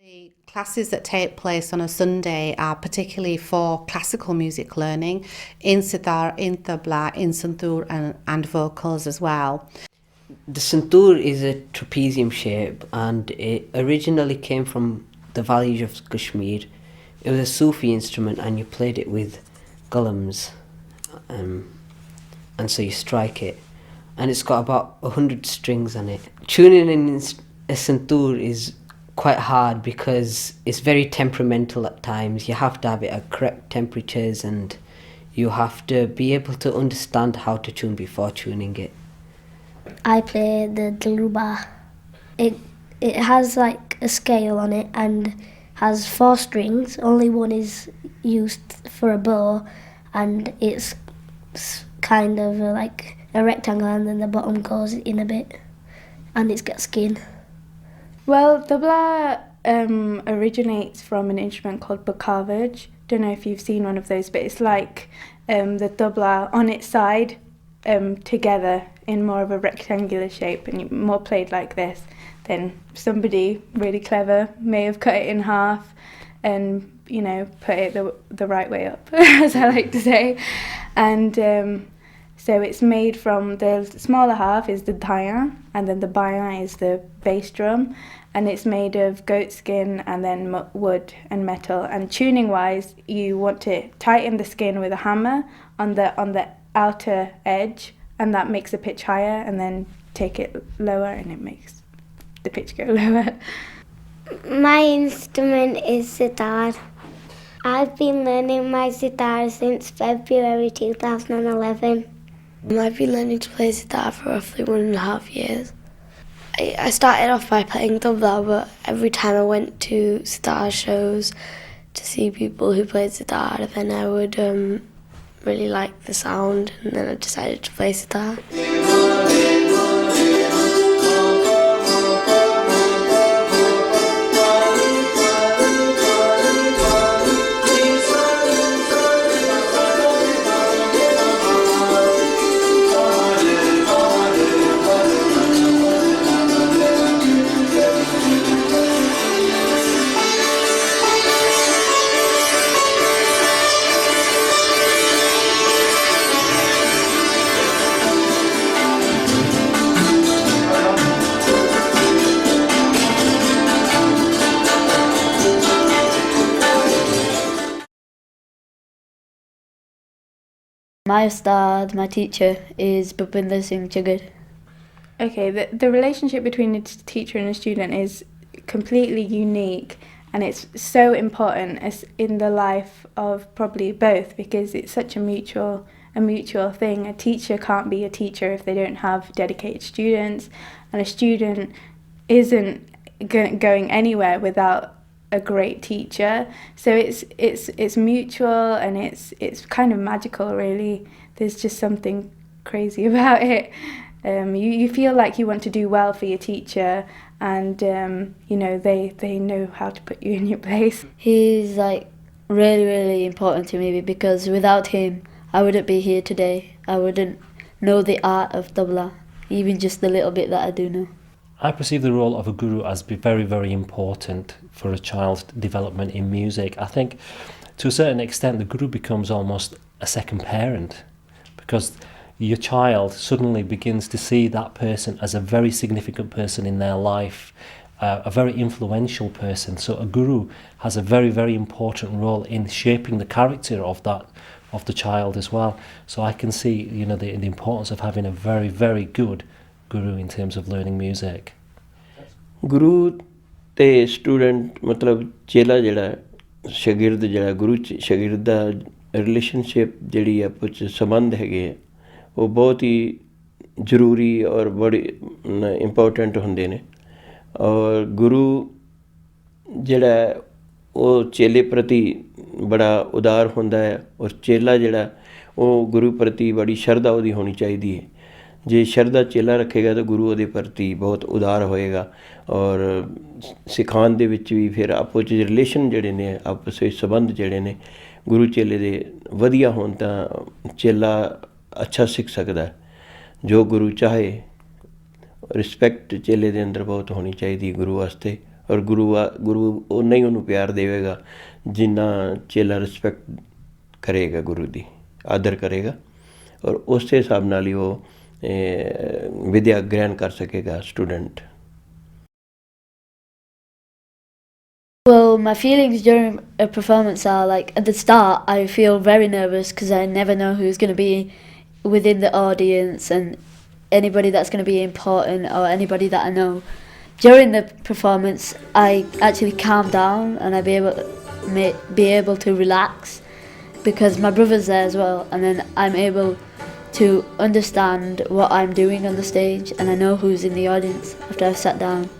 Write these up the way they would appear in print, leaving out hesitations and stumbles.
The classes that take place on a Sunday are particularly for classical music learning in sitar, in tabla, in santoor and vocals as well. The santoor is a trapezium shape and it originally came from the valleys of Kashmir. It was a Sufi instrument and you played it with gulams, and so you strike it, and it's got about 100 strings on it. Tuning in a santoor is quite hard because it's very temperamental at times. You have to have it at correct temperatures and you have to be able to understand how to tune before tuning it. I play the daluba. It has like a scale on it and has 4 strings. Only one is used for a bow, and it's kind of like a rectangle, and then the bottom goes in a bit, and it's got skin. Well, tabla originates from an instrument called bakavaj. Don't know if you've seen one of those, but it's like the tabla on its side together in more of a rectangular shape, and more played like this. Then somebody really clever may have cut it in half and, you know, put it the right way up, as I like to say. And so it's made from, the smaller half is the dhayan, and then the bayan is the bass drum, and it's made of goat skin and then wood and metal. And tuning wise, you want to tighten the skin with a hammer on the outer edge, and that makes the pitch higher, and then take it lower and it makes the pitch go lower. My instrument is sitar. I've been learning my sitar since February 2011. I've been learning to play sitar for roughly 1.5 years. I started off by playing tabla, but every time I went to sitar shows to see people who played sitar, then I would really like the sound, and then I decided to play sitar. My ustad, my teacher, is Bhupinder Singh Chugad. Okay, the relationship between a teacher and a student is completely unique, and it's so important as in the life of probably both, because it's such a mutual thing. A teacher can't be a teacher if they don't have dedicated students, and a student isn't going anywhere without a great teacher. So it's mutual, and it's kind of magical, really. There's just something crazy about it. You feel like you want to do well for your teacher, and you know, they know how to put you in your place. He's like really, really important to me, because without him I wouldn't be here today. I wouldn't know the art of tabla, even just the little bit that I do know. I perceive the role of a guru as being very, very important for a child's development in music. I think to a certain extent the guru becomes almost a second parent, because your child suddenly begins to see that person as a very significant person in their life, a very influential person. So a guru has a very, very important role in shaping the character of the child as well. So I can see, you know, the importance of having a very, very good guru in terms of learning music. Guru ते student मतलब चेला जिहड़ा शागिर्द जिहड़ा गुरु शागिर्द दा relationship जिहड़ी आपस च संबंध हैगे वो बहुत ही जरूरी और बड़ी इंपॉर्टेंट हुंदे ने और गुरु जिहड़ा वो चेले प्रति बड़ा उदार हुंदा है और चेला जिहड़ा वो गुरु प्रति बड़ी शरधा उहदी होनी चाहिदी है जे शरधा चेला रखेगा तो गुरु उहदे प्रति बहुत उदार होएगा और सिखाण दे विच भी फिर आपस च रिलेशन जिहड़े ने आपस विच संबंध जिहड़े ने गुरु चेले दे वधिया होण तां चेला अच्छा सीख सकदा है जो गुरु चाहे रिस्पैक्ट चेले दे अंदर बहुत होनी चाहिए गुरु वास्ते ਔਰ ਗੁਰੂ ਉਨਾ ਹੀ ਉਹਨੂੰ ਪਿਆਰ ਦੇਵੇਗਾ ਜਿੰਨਾ ਚੇਲਾ ਰਿਸਪੈਕਟ ਕਰੇਗਾ ਗੁਰੂ ਦੀ ਆਦਰ ਕਰੇਗਾ ਔਰ ਉਸੇ ਹਿਸਾਬ ਨਾਲ ਹੀ ਉਹ ਵਿਦਿਆ ਗ੍ਰਹਿਣ ਕਰ ਸਕੇਗਾ student. Well, my feelings during a performance are like at the start I feel very nervous because I never know who's going to be within the audience and anybody that's going to be important or anybody that I know. During the performance I actually calm down and I be able to relax because my brother's there as well, and then I'm able to understand what I'm doing on the stage and I know who's in the audience after I've sat down.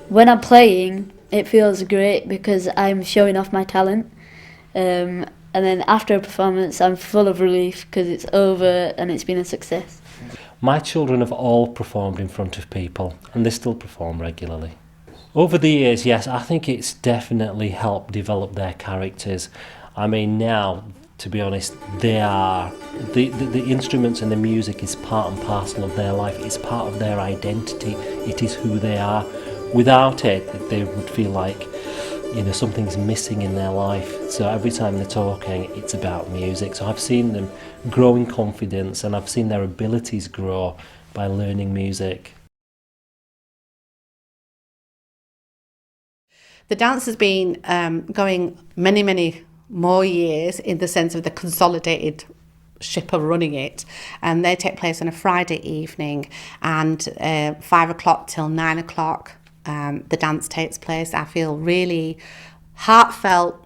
When I'm playing it feels great because I'm showing off my talent, and then after a performance I'm full of relief because it's over and it's been a success. My children have all performed in front of people and they still perform regularly. Over the years, yes, I think it's definitely helped develop their characters. I mean, now, to be honest, they are the instruments and the music is part and parcel of their life. It's part of their identity. It is who they are. Without it, they would feel like, you know, something's missing in their life. So every time they're talking, it's about music. So I've seen them grow in confidence and I've seen their abilities grow by learning music. The dance has been going many more years in the sense of the consolidated ship of running it, and they take place on a Friday evening, and 5 o'clock till 9 o'clock the dance takes place. I feel really heartfelt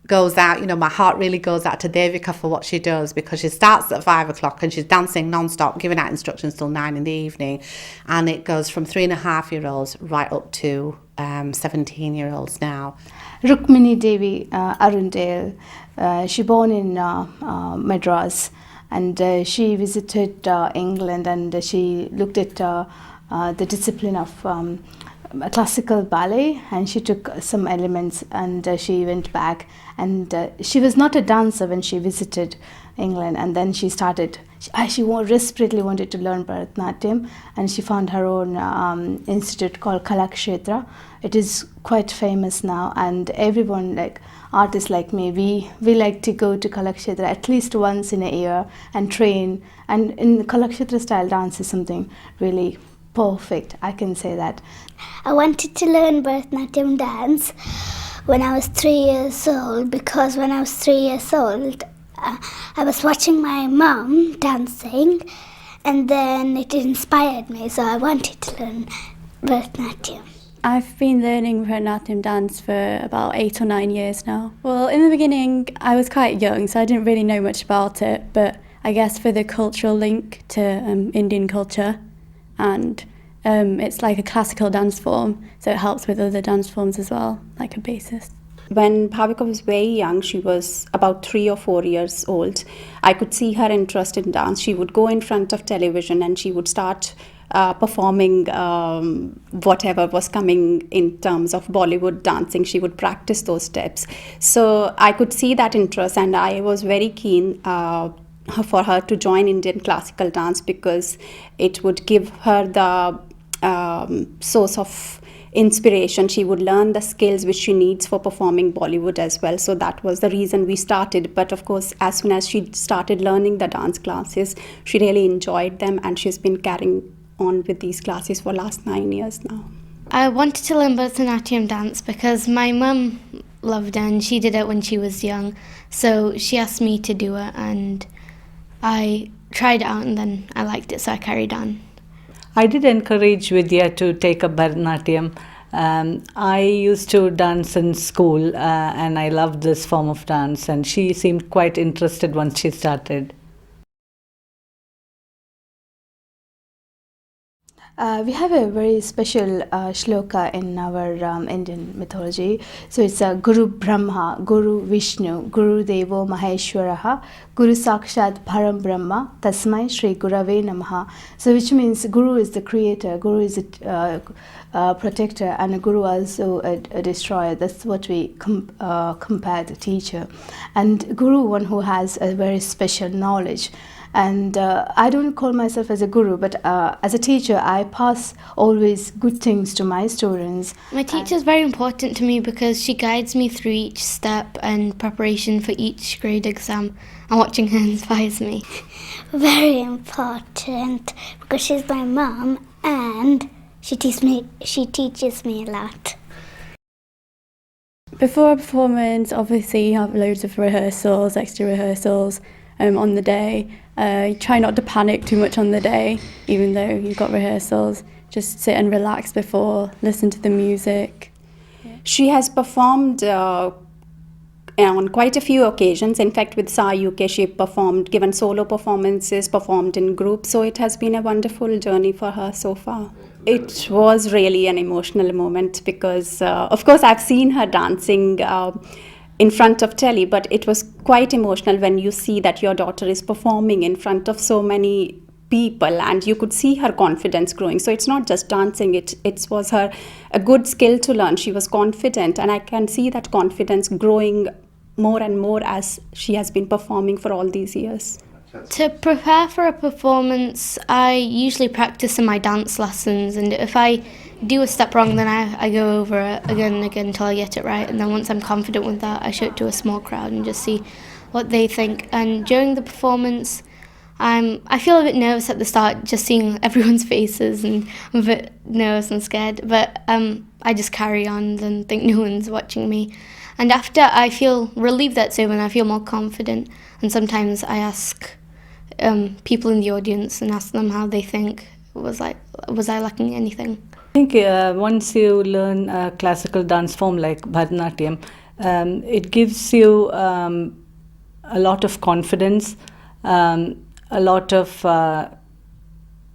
goes out, you know, my heart really goes out to Devika for what she does, because she starts at 5 o'clock and she's dancing non-stop, giving out instructions till 9 in the evening, and it goes from 3.5-year-olds right up to 17-year-olds now. Rukmini Devi Arundale, she born in Madras, and she visited England, and she looked at the discipline of classical ballet, and she took some elements, and she went back, and she was not a dancer when she visited England, and then she started, she desperately wanted to learn Bharatanatyam, and she found her own institute called Kalakshetra. It is quite famous now, and everyone, like artists like me, we like to go to Kalakshetra at least once in a year and train, and in Kalakshetra style dance is something really perfect, I can say that. I wanted to learn Bharatanatyam dance when I was 3 years old, because when I was 3 years old, I was watching my mom dancing, and then it inspired me, so I wanted to learn Bharatanatyam. I've been learning Bharatanatyam dance for about 8 or 9 years now. Well, in the beginning, I was quite young, so I didn't really know much about it, but I guess for the cultural link to Indian culture, and it's like a classical dance form, so it helps with other dance forms as well, like a basis. When Bhavika was very young, she was about 3 or 4 years old, I could see her interest in dance. She would go in front of television and she would start performing whatever was coming in terms of Bollywood dancing. She would practice those steps. So I could see that interest, and I was very keen for her to join Indian classical dance, because it would give her the source of inspiration. She would learn the skills which she needs for performing Bollywood as well. So that was the reason we started. But of course, as soon as she started learning the dance classes, she really enjoyed them, and she's been carrying on with these classes for last 9 years now. I wanted to learn Bharatanatyam dance because my mum loved it and she did it when she was young. So she asked me to do it, and I tried it out, and then I liked it, so I carried on. I did encourage Vidya to take up Bharatanatyam. I used to dance in school, and I loved this form of dance, and she seemed quite interested once she started. We have a very special shloka in our Indian mythology. So it's Guru Brahma, Guru Vishnu, Guru Devo Maheshwaraha, Guru Sakshat Param Brahma, Tasmai Shri Gurave Namaha. So which means Guru is the creator, Guru is a protector, and a Guru also a destroyer. That's what we compare the teacher. And Guru, one who has a very special knowledge. And I don't call myself as a guru, but as a teacher, I pass always good things to my students. My teacher is very important to me because she guides me through each step and preparation for each grade exam, and watching her inspires me. Very important because she's my mum and she teaches me a lot. Before a performance, obviously you have loads of rehearsals, extra rehearsals on the day. Try not to panic too much on the day, even though you've got rehearsals. Just sit and relax before, listen to the music. She has performed on quite a few occasions. In fact, with SAA-uk, she performed, given solo performances, performed in groups. So it has been a wonderful journey for her so far. It was really an emotional moment because, of course, I've seen her dancing in front of telly, but it was quite emotional when you see that your daughter is performing in front of so many people, and you could see her confidence growing. So it's not just dancing, it was her a good skill to learn. She was confident, and I can see that confidence growing more and more as she has been performing for all these years. To prepare for a performance, I usually practice in my dance lessons, and if I do a step wrong, then I go over it again and again until I get it right. And then once I'm confident with that, I show it to a small crowd and just see what they think. And during the performance, I feel a bit nervous at the start, just seeing everyone's faces, and I'm a bit nervous and scared. But I just carry on and think no one's watching me. And after, I feel relieved that's over and I feel more confident. And sometimes I ask people in the audience and ask them how they think. Was I lacking anything? I think once you learn a classical dance form like Bharatanatyam, it gives you a lot of confidence, a lot of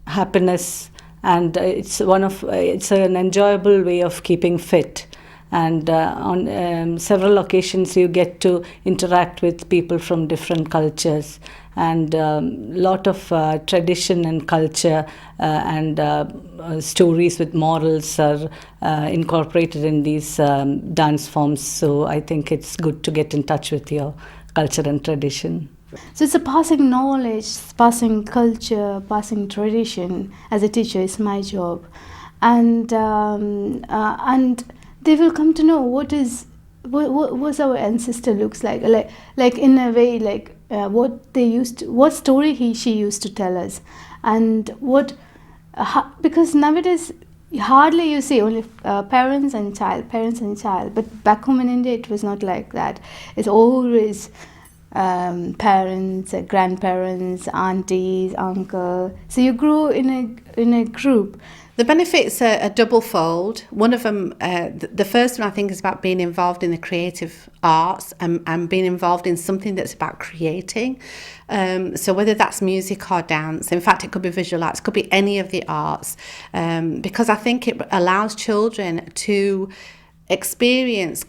happiness, and it's an enjoyable way of keeping fit. And on several occasions you get to interact with people from different cultures, and a lot of tradition and culture and stories with morals are incorporated in these dance forms. So I think it's good to get in touch with your culture and tradition. So it's a passing knowledge, passing culture, passing tradition. As a teacher, is my job, and they will come to know what our ancestor looks like in a way, like what story she used to tell us, and because nowadays hardly you see only parents and child, but back home in India it was not like that. It's always parents, grandparents, aunties, uncle. So you grow in a group. The benefits are double-fold. One of them, the first one I think is about being involved in the creative arts and being involved in something that's about creating. So whether that's music or dance, in fact it could be visual arts, it could be any of the arts, because I think it allows children to experience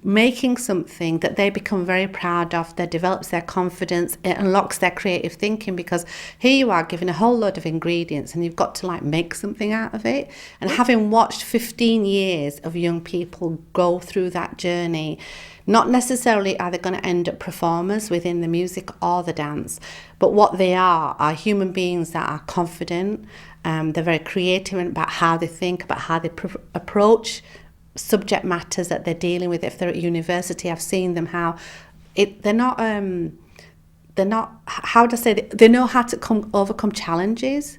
making something that they become very proud of, that develops their confidence, it unlocks their creative thinking, because here you are given a whole load of ingredients and you've got to make something out of it. And having watched 15 years of young people go through that journey, not necessarily are they going to end up performers within the music or the dance, but what they are human beings that are confident, they're very creative about how they think, about how they approach subject matters that they're dealing with. If they're at university, I've seen them how they know how to overcome challenges.